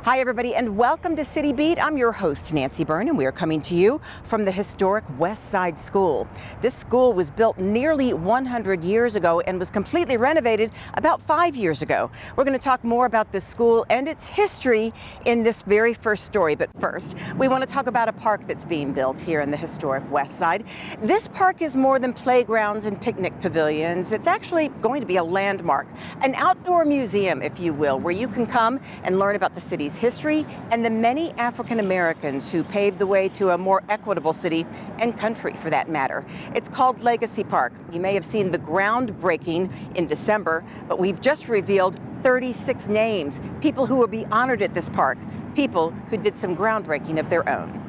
Hi, everybody, and welcome to City Beat. I'm your host, Nancy Byrne, and we are coming to you from the historic West Side School. This school was built nearly 100 years ago and was completely renovated about 5 years ago. We're going to talk more about this school and its history in this very first story. But first, we want to talk about a park that's being built here in the historic West Side. This park is more than playgrounds and picnic pavilions. It's actually going to be a landmark, an outdoor museum, if you will, where you can come and learn about the city's history and the many African Americans who paved the way to a more equitable city and country, for that matter. It's called Legacy Park. You may have seen the groundbreaking in December, but we've just revealed 36 names, people who will be honored at this park, people who did some groundbreaking of their own.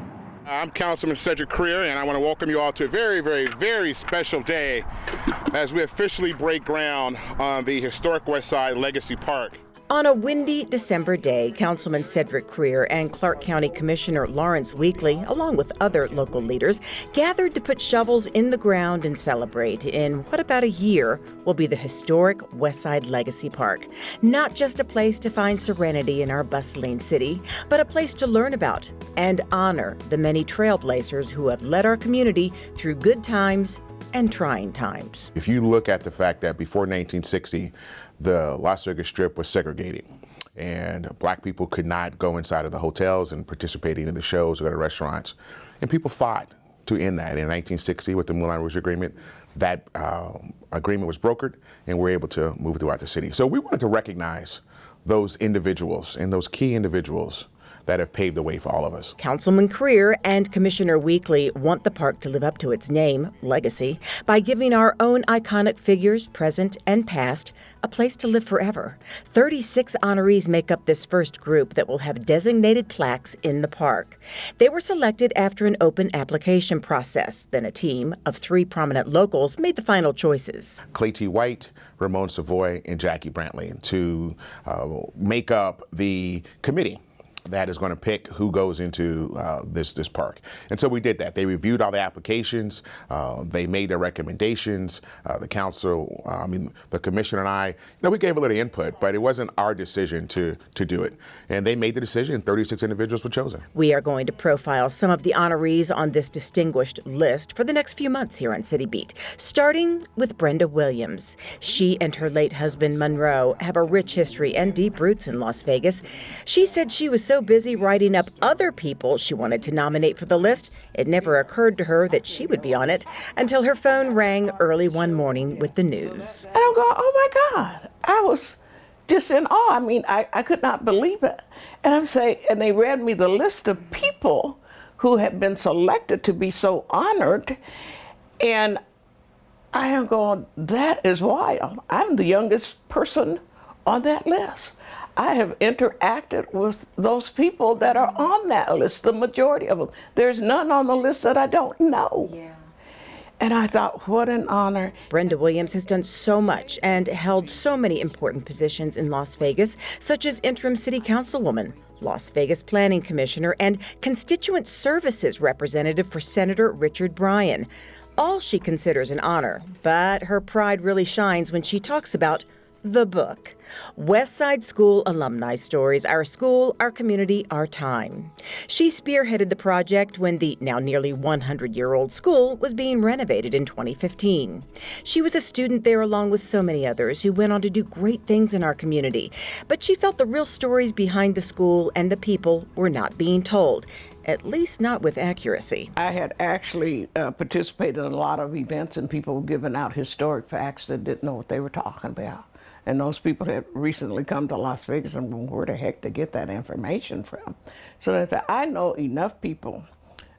I'm Councilman Cedric Creer, and I want to welcome you all to a very, very, very special day as we officially break ground on the historic West Side Legacy Park. On a windy December day, Councilman Cedric Creer and Clark County Commissioner Lawrence Weekly, along with other local leaders, gathered to put shovels in the ground and celebrate in what about a year will be the historic Westside Legacy Park. Not just a place to find serenity in our bustling city, but a place to learn about and honor the many trailblazers who have led our community through good times and trying times. If you look at the fact that before 1960, the Las Vegas Strip was segregated and black people could not go inside of the hotels and participating in the shows or go to restaurants. And people fought to end that. In 1960, with the Moulin Rouge Agreement, that agreement was brokered and we're able to move throughout the city. So we wanted to recognize those individuals and those key individuals that have paved the way for all of us. Councilman Creer and Commissioner Weekly want the park to live up to its name, Legacy, by giving our own iconic figures, present and past, a place to live forever. 36 honorees make up this first group that will have designated plaques in the park. They were selected after an open application process. Then a team of 3 prominent locals made the final choices. Clay T. White, Ramon Savoy, and Jackie Brantley to make up the committee that is going to pick who goes into this park. And so we did that. They reviewed all the applications. They made their recommendations. The council, the commissioner and I, we gave a little input, but it wasn't our decision to do it. And they made the decision. 36 individuals were chosen. We are going to profile some of the honorees on this distinguished list for the next few months here on City Beat, starting with Brenda Williams. She and her late husband, Monroe, have a rich history and deep roots in Las Vegas. She said she was so busy writing up other people she wanted to nominate for the list, it never occurred to her that she would be on it until her phone rang early one morning with the news. And I'm going, oh my God. I was just in awe. I could not believe it. And I'm saying, and they read me the list of people who have been selected to be so honored. And I am going, that is wild. I'm the youngest person on that list. I have interacted with those people that are on that list, the majority of them. There's none on the list that I don't know. Yeah. And I thought, what an honor. Brenda Williams has done so much and held so many important positions in Las Vegas, such as interim city councilwoman, Las Vegas Planning Commissioner, and constituent services representative for Senator Richard Bryan. All she considers an honor, but her pride really shines when she talks about the book, West Side School Alumni Stories, Our School, Our Community, Our Time. She spearheaded the project when the now nearly 100-year-old school was being renovated in 2015. She was a student there along with so many others who went on to do great things in our community. But she felt the real stories behind the school and the people were not being told, at least not with accuracy. I had actually participated in a lot of events and people were giving out historic facts that didn't know what they were talking about. And those people had recently come to Las Vegas and where the heck to get that information from. So I know enough people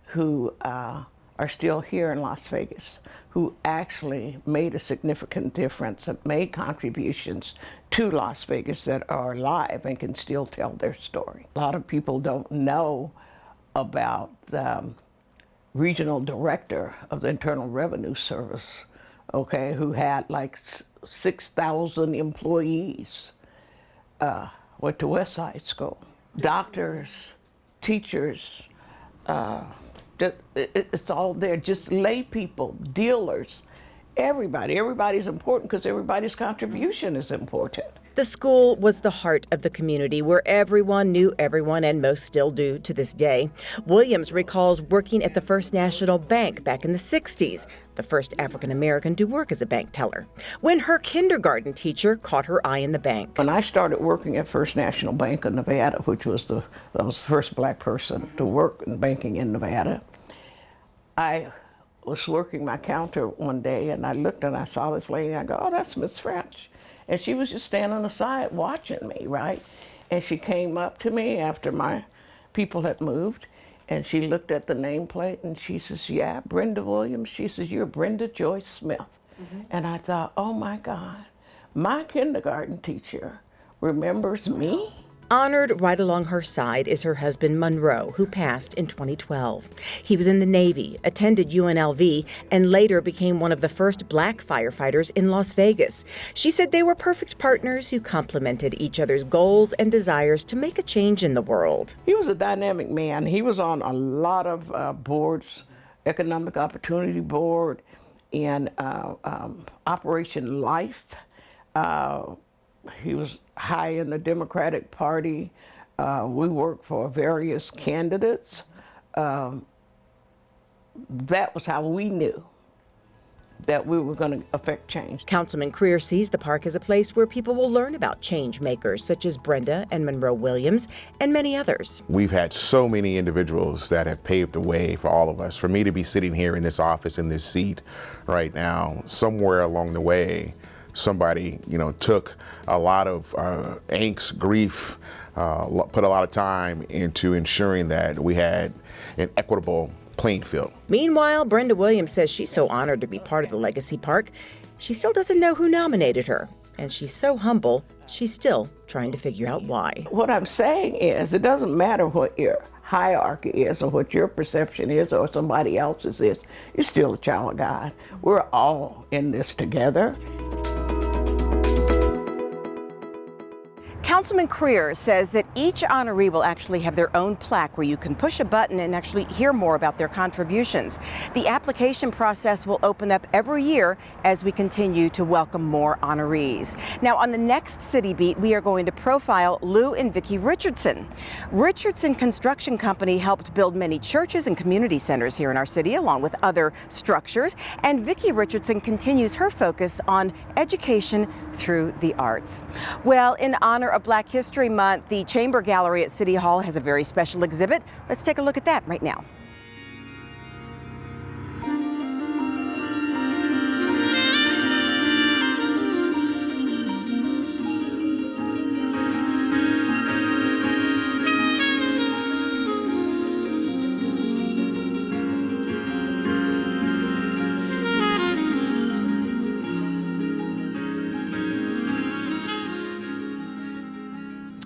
who are still here in Las Vegas who actually made a significant difference and made contributions to Las Vegas that are alive and can still tell their story. A lot of people don't know about the regional director of the Internal Revenue Service, who had like 6,000 employees, went to West Side School. Doctors, teachers, it's all there, just lay people, dealers, everybody. Everybody's important because everybody's contribution is important. The school was the heart of the community where everyone knew everyone, and most still do to this day. Williams recalls working at the First National Bank back in the 60s, the first African American to work as a bank teller, when her kindergarten teacher caught her eye in the bank. When I started working at First National Bank of Nevada, which was I was the first black person to work in banking in Nevada, I was working my counter one day and I looked and I saw this lady. I go, oh, that's Miss French. And she was just standing aside watching me, right? And she came up to me after my people had moved and she looked at the nameplate and she says, yeah, Brenda Williams. She says, you're Brenda Joyce Smith. Mm-hmm. And I thought, oh my God, my kindergarten teacher remembers me? Honored right along her side is her husband, Monroe, who passed in 2012. He was in the Navy, attended UNLV, and later became one of the first black firefighters in Las Vegas. She said they were perfect partners who complemented each other's goals and desires to make a change in the world. He was a dynamic man. He was on a lot of boards, Economic Opportunity Board and Operation Life. He was high in the Democratic Party. We worked for various candidates. That was how we knew that we were going to affect change. Councilman Creer sees the park as a place where people will learn about change makers such as Brenda and Monroe Williams and many others. We've had so many individuals that have paved the way for all of us. For me to be sitting here in this office, in this seat right now, somewhere along the way, somebody, took a lot of angst, grief, put a lot of time into ensuring that we had an equitable playing field. Meanwhile, Brenda Williams says she's so honored to be part of the Legacy Park. She still doesn't know who nominated her, and she's so humble, she's still trying to figure out why. What I'm saying is, it doesn't matter what your hierarchy is or what your perception is or somebody else's is. You're still a child of God. We're all in this together. Councilman Creer says that each honoree will actually have their own plaque where you can push a button and actually hear more about their contributions. The application process will open up every year as we continue to welcome more honorees. Now, on the next City Beat, we are going to profile Lou and Vicki Richardson. Richardson Construction Company helped build many churches and community centers here in our city, along with other structures. And Vicki Richardson continues her focus on education through the arts. Well, in honor of Black History Month, the Chamber Gallery at City Hall has a very special exhibit. Let's take a look at that right now.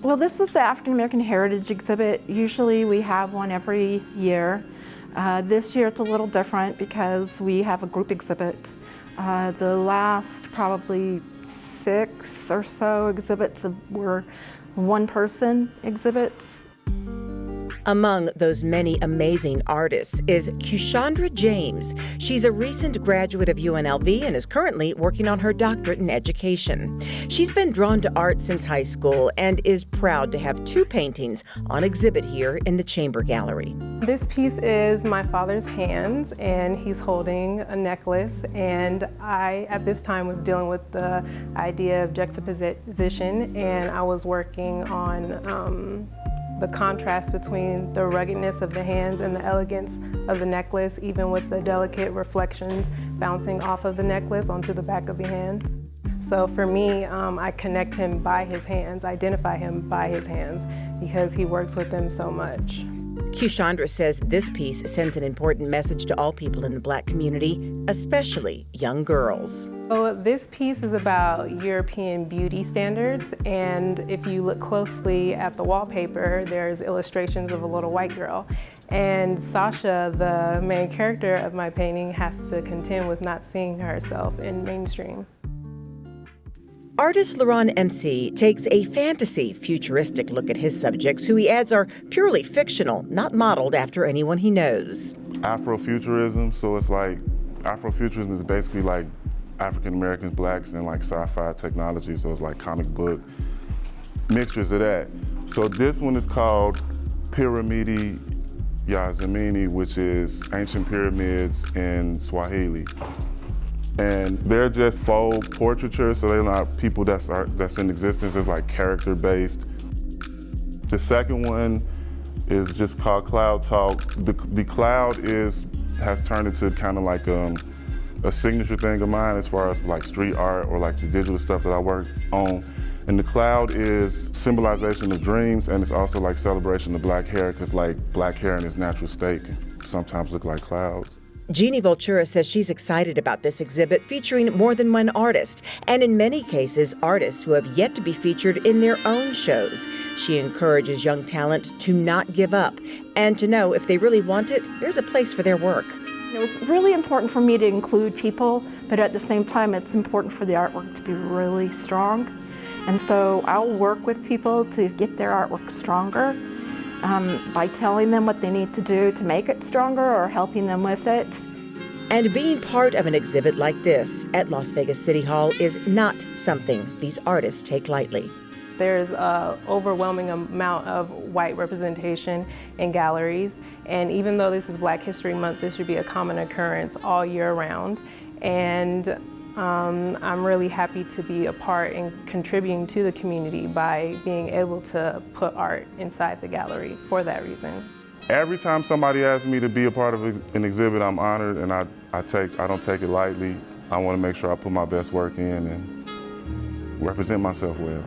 Well, this is the African American Heritage exhibit. Usually we have one every year. This year it's a little different because we have a group exhibit. The last probably 6 or so exhibits were one-person exhibits. Among those many amazing artists is Kushandra James. She's a recent graduate of UNLV and is currently working on her doctorate in education. She's been drawn to art since high school and is proud to have 2 paintings on exhibit here in the Chamber Gallery. This piece is my father's hands, and he's holding a necklace, and I, at this time, was dealing with the idea of juxtaposition, and I was working on the contrast between the ruggedness of the hands and the elegance of the necklace, even with the delicate reflections bouncing off of the necklace onto the back of the hands. So for me, I connect him by his hands, identify him by his hands, because he works with them so much. Kushandra says this piece sends an important message to all people in the Black community, especially young girls. So this piece is about European beauty standards, and if you look closely at the wallpaper, there's illustrations of a little white girl. And Sasha, the main character of my painting, has to contend with not seeing herself in mainstream. Artist Laron MC takes a fantasy, futuristic look at his subjects, who he adds are purely fictional, not modeled after anyone he knows. Afrofuturism, so it's like, Afrofuturism is basically like African Americans, blacks, and like sci-fi technology, so it's like comic book, mixtures of that. So this one is called Piramidi ya Zamani, which is ancient pyramids in Swahili. And they're just faux portraiture, so they're not people that's in existence. It's like character-based. The second one is just called Cloud Talk. The cloud has turned into kind of like a signature thing of mine as far as like street art or like the digital stuff that I work on. And the cloud is symbolization of dreams, and it's also like celebration of black hair, because like black hair in its natural state can sometimes look like clouds. Jeannie Voltura says she's excited about this exhibit featuring more than one artist, and in many cases, artists who have yet to be featured in their own shows. She encourages young talent to not give up and to know if they really want it, there's a place for their work. It was really important for me to include people, but at the same time, it's important for the artwork to be really strong. And so I'll work with people to get their artwork stronger by telling them what they need to do to make it stronger or helping them with it. And being part of an exhibit like this at Las Vegas City Hall is not something these artists take lightly. There's an overwhelming amount of white representation in galleries, and even though this is Black History Month, this should be a common occurrence all year round. And I'm really happy to be a part in contributing to the community by being able to put art inside the gallery for that reason. Every time somebody asks me to be a part of an exhibit, I'm honored, and I don't take it lightly. I want to make sure I put my best work in and represent myself well.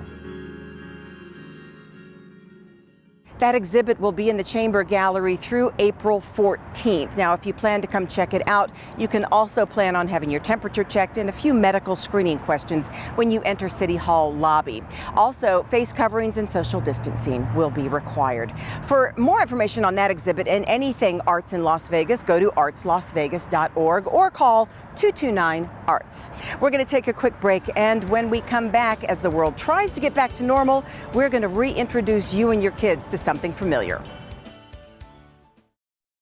That exhibit will be in the Chamber Gallery through April 14th. Now, if you plan to come check it out, you can also plan on having your temperature checked and a few medical screening questions when you enter City Hall lobby. Also, face coverings and social distancing will be required. For more information on that exhibit and anything arts in Las Vegas, go to artslasvegas.org or call 229-ARTS. We're going to take a quick break, and when we come back, as the world tries to get back to normal, we're going to reintroduce you and your kids to something familiar.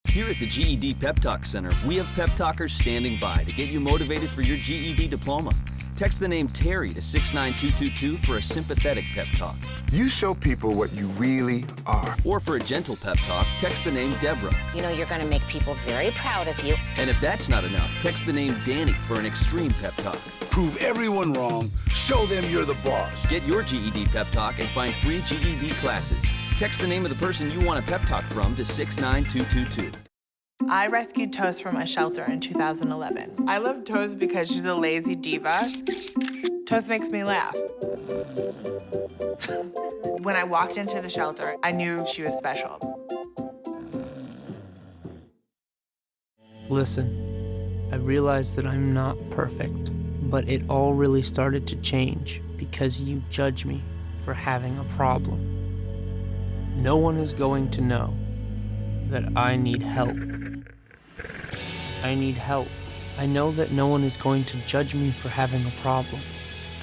Here at the GED Pep Talk Center, we have pep talkers standing by to get you motivated for your GED diploma. Text the name Terry to 69222 for a sympathetic pep talk. You show people what you really are. Or for a gentle pep talk, text the name Deborah. You know you're going to make people very proud of you. And if that's not enough, text the name Danny for an extreme pep talk. Prove everyone wrong. Show them you're the boss. Get your GED pep talk and find free GED classes. Text the name of the person you want a pep talk from to 69222. I rescued Toast from a shelter in 2011. I love Toast because she's a lazy diva. Toast makes me laugh. When I walked into the shelter, I knew she was special. Listen, I realize that I'm not perfect, but it all really started to change because you judge me for having a problem. No one is going to know that I need help. I need help. I know that no one is going to judge me for having a problem.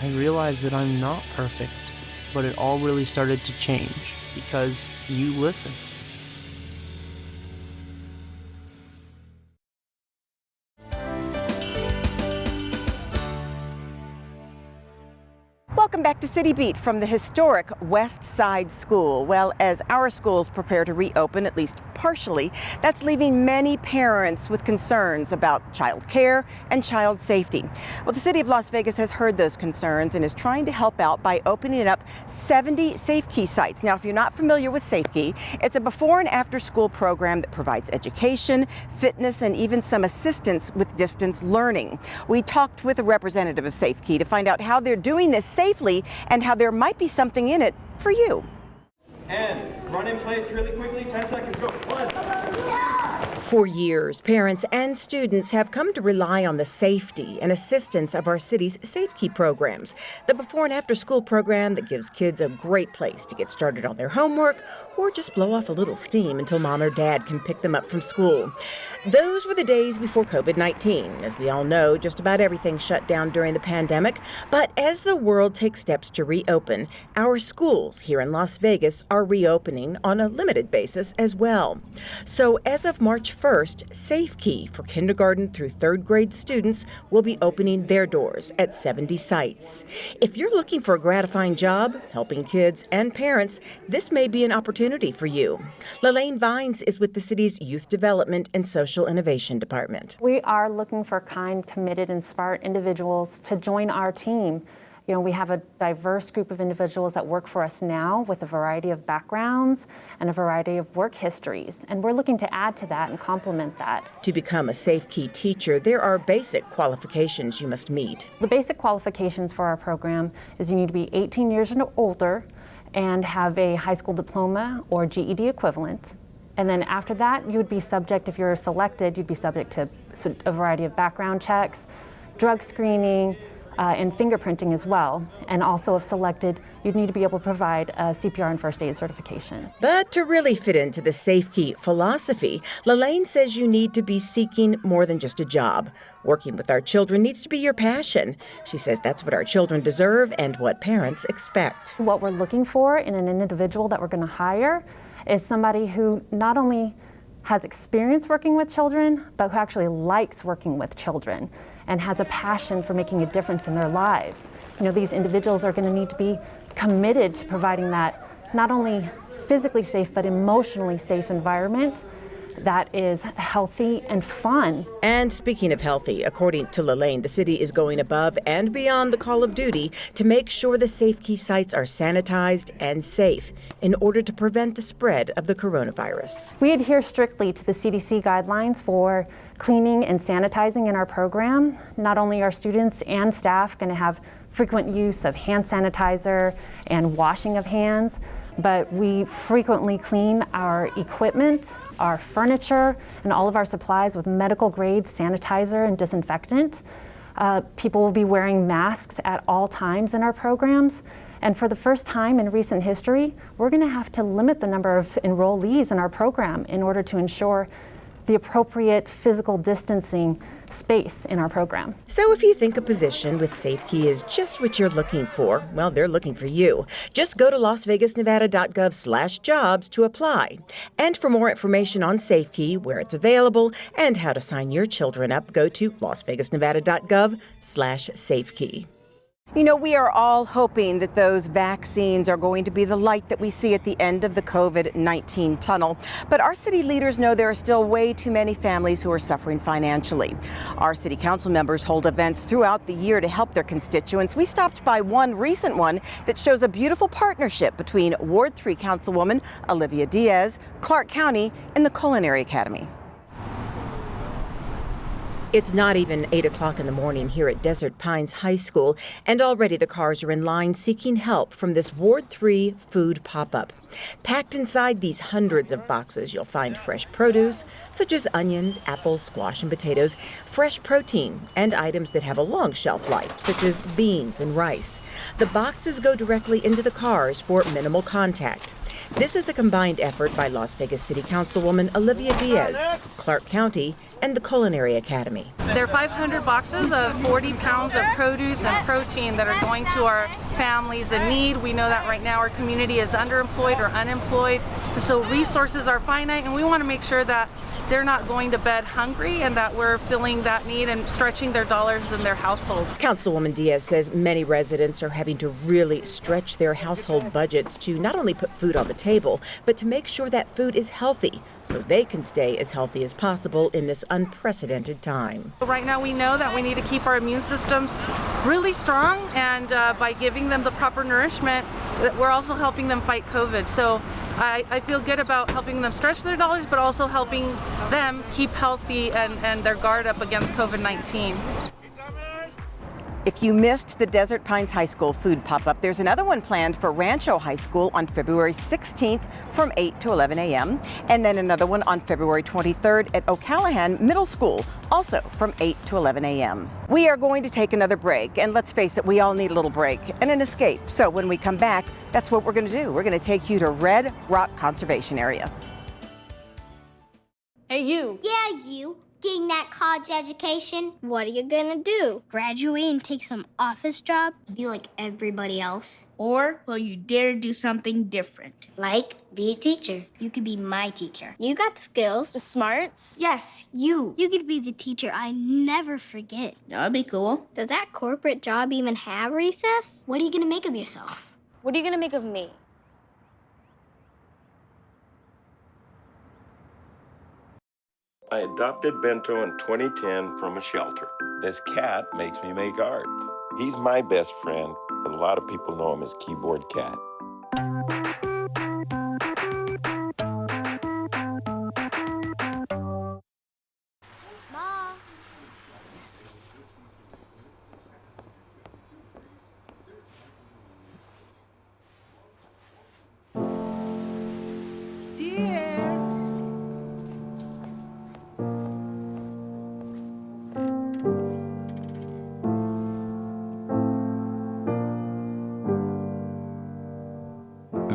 I realize that I'm not perfect, but it all really started to change because you listen. Welcome back to City Beat from the historic West Side School. Well, as our schools prepare to reopen, at least partially, that's leaving many parents with concerns about child care and child safety. Well, the City of Las Vegas has heard those concerns and is trying to help out by opening up 70 SafeKey sites. Now, if you're not familiar with SafeKey, it's a before and after school program that provides education, fitness, and even some assistance with distance learning. We talked with a representative of SafeKey to find out how they're doing this safely and how there might be something in it for you. And run in place really quickly, 10 seconds, go, 1. For years, parents and students have come to rely on the safety and assistance of our city's SafeKey programs, the before and after school program that gives kids a great place to get started on their homework or just blow off a little steam until mom or dad can pick them up from school. Those were the days before COVID-19. As we all know, just about everything shut down during the pandemic. But as the world takes steps to reopen, our schools here in Las Vegas are reopening on a limited basis as well. So as of March 1st, SafeKey for kindergarten through 3rd grade students will be opening their doors at 70 sites. If you're looking for a gratifying job, helping kids and parents, this may be an opportunity for you. Lelaine Vines is with the city's Youth Development and Social Innovation Department. We are looking for kind, committed, and smart individuals to join our team. You know, we have a diverse group of individuals that work for us now with a variety of backgrounds and a variety of work histories, and we're looking to add to that and complement that. To become a SafeKey teacher, there are basic qualifications you must meet. The basic qualifications for our program is you need to be 18 years and older and have a high school diploma or GED equivalent. And then after that, you would be subject, if you're selected, you'd be subject to a variety of background checks, drug screening, and fingerprinting as well. And also, if selected, you'd need to be able to provide a CPR and first aid certification. But to really fit into the SafeKey philosophy, Lelaine says you need to be seeking more than just a job. Working with our children needs to be your passion. She says that's what our children deserve and what parents expect. What we're looking for in an individual that we're going to hire is somebody who not only has experience working with children, but who actually likes working with children and has a passion for making a difference in their lives. You know, these individuals are going to need to be committed to providing that not only physically safe, but emotionally safe environment that is healthy and fun. And speaking of healthy, according to Lelaine, the city is going above and beyond the call of duty to make sure the SafeKey sites are sanitized and safe in order to prevent the spread of the coronavirus. We adhere strictly to the CDC guidelines for cleaning and sanitizing in our program. Not only are students and staff going to have frequent use of hand sanitizer and washing of hands, but we frequently clean our equipment, our furniture, and all of our supplies with medical grade sanitizer and disinfectant. People will be wearing masks at all times in our programs. And for the first time in recent history, we're going to have to limit the number of enrollees in our program in order to ensure the appropriate physical distancing space in our program. So if you think a position with SafeKey is just what you're looking for, well, they're looking for you. Just go to lasvegasnevada.gov/jobs to apply. And for more information on SafeKey, where it's available, and how to sign your children up, go to lasvegasnevada.gov/SafeKey. You know, we are all hoping that those vaccines are going to be the light that we see at the end of the COVID-19 tunnel. But our city leaders know there are still way too many families who are suffering financially. Our city council members hold events throughout the year to help their constituents. We stopped by one recent one that shows a beautiful partnership between Ward 3 Councilwoman Olivia Diaz, Clark County, and the Culinary Academy. It's not even 8 o'clock in the morning here at Desert Pines High School, and already the cars are in line seeking help from this Ward 3 food pop-up. Packed inside these hundreds of boxes, you'll find fresh produce, such as onions, apples, squash, and potatoes, fresh protein, and items that have a long shelf life, such as beans and rice. The boxes go directly into the cars for minimal contact. This is a combined effort by Las Vegas City Councilwoman Olivia Diaz, Clark County, and the Culinary Academy. There are 500 boxes of 40 pounds of produce and protein that are going to our families in need. We know that right now our community is underemployed or unemployed, and so resources are finite, and we want to make sure that they're not going to bed hungry and that we're filling that need and stretching their dollars in their households. Councilwoman Diaz says many residents are having to really stretch their household budgets to not only put food on the table, but to make sure that food is healthy so they can stay as healthy as possible in this unprecedented time. Right now we know that we need to keep our immune systems really strong, and by giving them the proper nourishment, we're also helping them fight COVID. So I feel good about helping them stretch their dollars, but also helping them keep healthy and their guard up against COVID-19. If you missed the Desert Pines High School food pop-up, there's another one planned for Rancho High School on February 16th from 8 to 11 a.m. and then another one on February 23rd at O'Callahan Middle School, also from 8 to 11 a.m. We are going to take another break, and let's face it, we all need a little break and an escape. So when we come back, that's what we're going to do. We're going to take you to Red Rock Conservation Area. Hey, you. Yeah, you. getting that college education. What are you gonna do? Graduate and take some office job? Be like everybody else? Or will you dare do something different? Like be a teacher. You could be my teacher. You got the skills. The smarts? Yes, you. You could be the teacher I never forget. That'd be cool. Does that corporate job even have recess? What are you gonna make of yourself? What are you gonna make of me? I adopted Bento in 2010 from a shelter. This cat makes me make art. He's my best friend, but a lot of people know him as Keyboard Cat. Mom.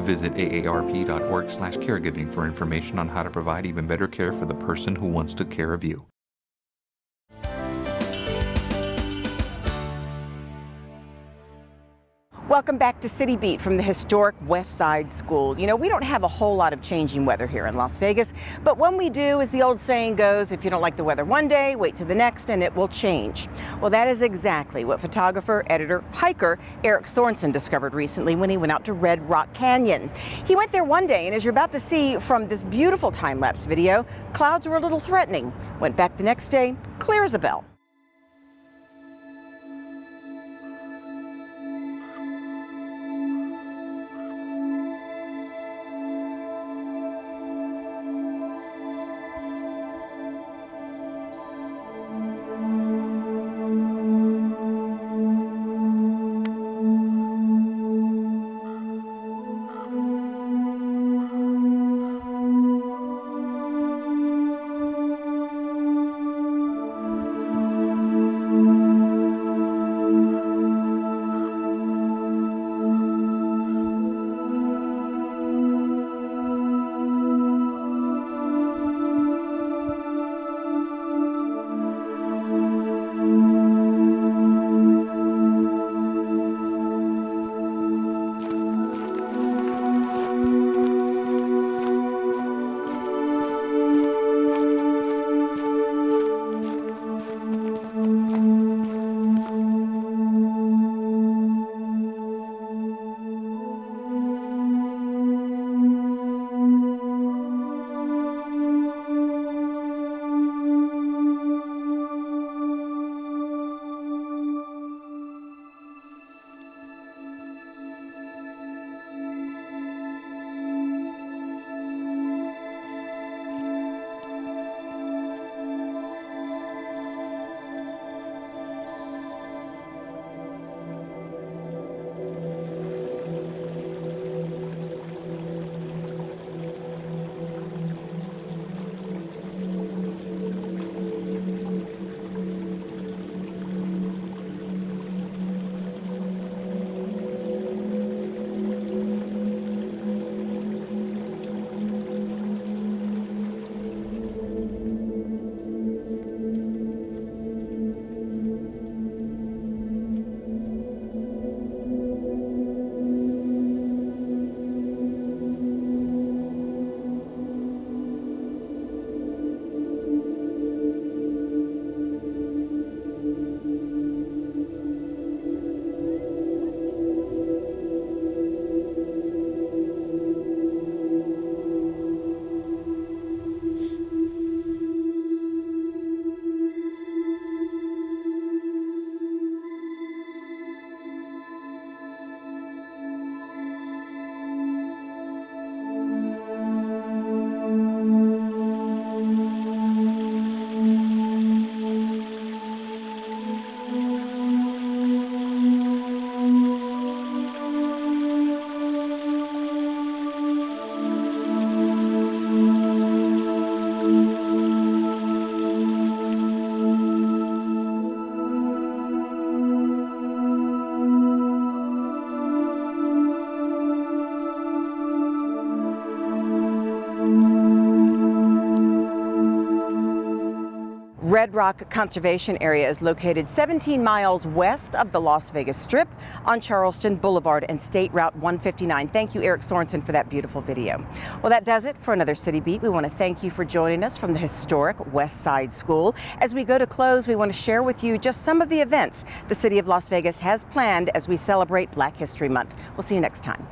Visit aarp.org/caregiving for information on how to provide even better care for the person who wants to care of you. Welcome back to City Beat from the historic West Side School. You know, we don't have a whole lot of changing weather here in Las Vegas, but when we do, as the old saying goes, if you don't like the weather one day, wait till the next and it will change. Well, that is exactly what photographer, editor, hiker Eric Sorensen discovered recently when he went out to Red Rock Canyon. He went there one day, and as you're about to see from this beautiful time-lapse video, clouds were a little threatening. Went back the next day, clear as a bell. Red Rock Conservation Area is located 17 miles west of the Las Vegas Strip on Charleston Boulevard and State Route 159. Thank you, Eric Sorensen, for that beautiful video. Well, that does it for another City Beat. We want to thank you for joining us from the historic West Side School. As we go to close, we want to share with you just some of the events the City of Las Vegas has planned as we celebrate Black History Month. We'll see you next time.